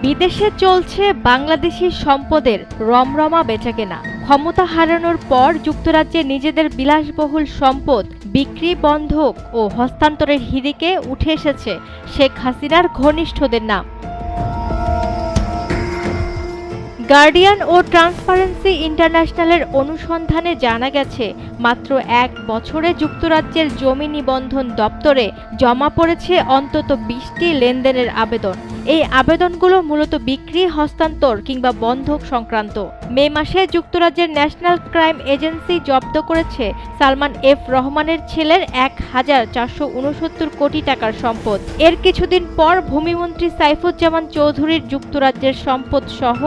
বিদেশে চলছে বাংলাদেশি সম্পদের রমরমা বেচাকেনা। ক্ষমতা হারানোর পর যুক্তরাজ্যে নিজেদের বিলাসবহুল সম্পদ বিক্রি, বন্ধক ও হস্তান্তরের হিড়িকে উঠে এসেছে শেখ হাসিনার ঘনিষ্ঠদের নাম। গার্ডিয়ান ও ট্রান্সপারেন্সি ইন্টারন্যাশনালের অনুসন্ধানে জানা গেছে, মাত্র 1 বছরে যুক্তরাজ্যের জমি নিবন্ধন দপ্তরে জমা পড়েছে অন্তত 20টি লেনদেনের আবেদন। এই আবেদনগুলো মূলত বিক্রি, হস্তান্তর কিংবা বন্ধক সংক্রান্ত। মে মাসে যুক্তরাজ্যের ন্যাশনাল ক্রাইম এজেন্সি জব্দ করেছে সালমান এফ রহমানের ছেলের 1469 কোটি টাকার সম্পদ। এর কিছুদিন পর ভূমিমন্ত্রী সাইফুজ্জামান চৌধুরীর যুক্তরাজ্যের সম্পদ সহ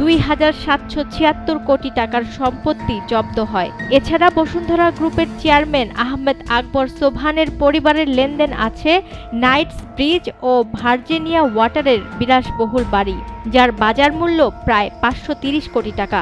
2776 কোটি টাকার সম্পত্তি জব্দ হয়। এছাড়া বসুন্ধরা গ্রুপের চেয়ারম্যান আহমেদ আকবর সোবহানের পরিবারের লেনদেন আছে নাইটস ব্রিজ ও ভার্জিনিয়া ওয়াটারের বিলাসবহুল বাড়ি, যার বাজার মূল্য প্রায় 530 কোটি টাকা।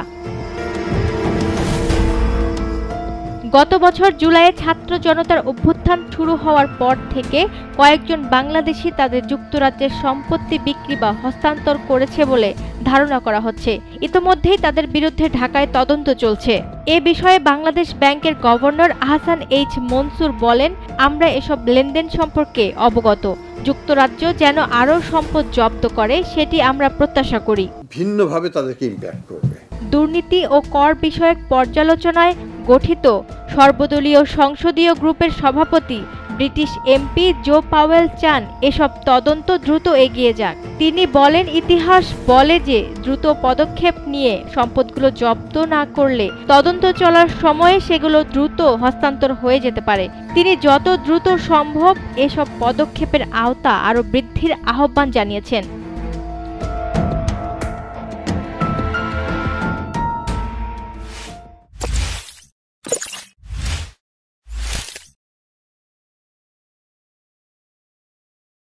গত বছর জুলাইয়ে ছাত্র জনতার অভ্যুত্থান শুরু হওয়ার পর থেকে কয়েকজন বাংলাদেশি তাদের যুক্তরাজ্যের সম্পত্তি বিক্রি বা হস্তান্তর করেছে বলে ধারণা করা হচ্ছে। ইতোমধ্যেই তাদের বিরুদ্ধে ঢাকায় তদন্ত চলছে। এ বিষয়ে বাংলাদেশ ব্যাংকের গভর্নর আহসান এইচ মনসুর বলেন, আমরা এসব লেনদেন সম্পর্কে অবগত। যুক্তরাজ্য যেন আরও সম্পদ জব্দ করে সেটি আমরা প্রত্যাশা করি। ভিন্নভাবে তাদেরকে ইমপ্যাক্ট করবে। দুর্নীতি ও কর বিষয়ক পর্যালোচনায় গঠিত সর্বদলীয় সংসদীয় গ্রুপের সভাপতি ব্রিটিশ এমপি জো পাওয়েল চান এসব তদন্ত দ্রুত এগিয়ে যাক। তিনি বলেন, ইতিহাস বলে যে দ্রুত পদক্ষেপ নিয়ে সম্পদগুলো জব্দ না করলে তদন্ত চলার সময়ে সেগুলো দ্রুত হস্তান্তর হয়ে যেতে পারে। তিনি যত দ্রুত সম্ভব এসব পদক্ষেপের আওতা আরও বৃদ্ধির আহ্বান জানিয়েছেন।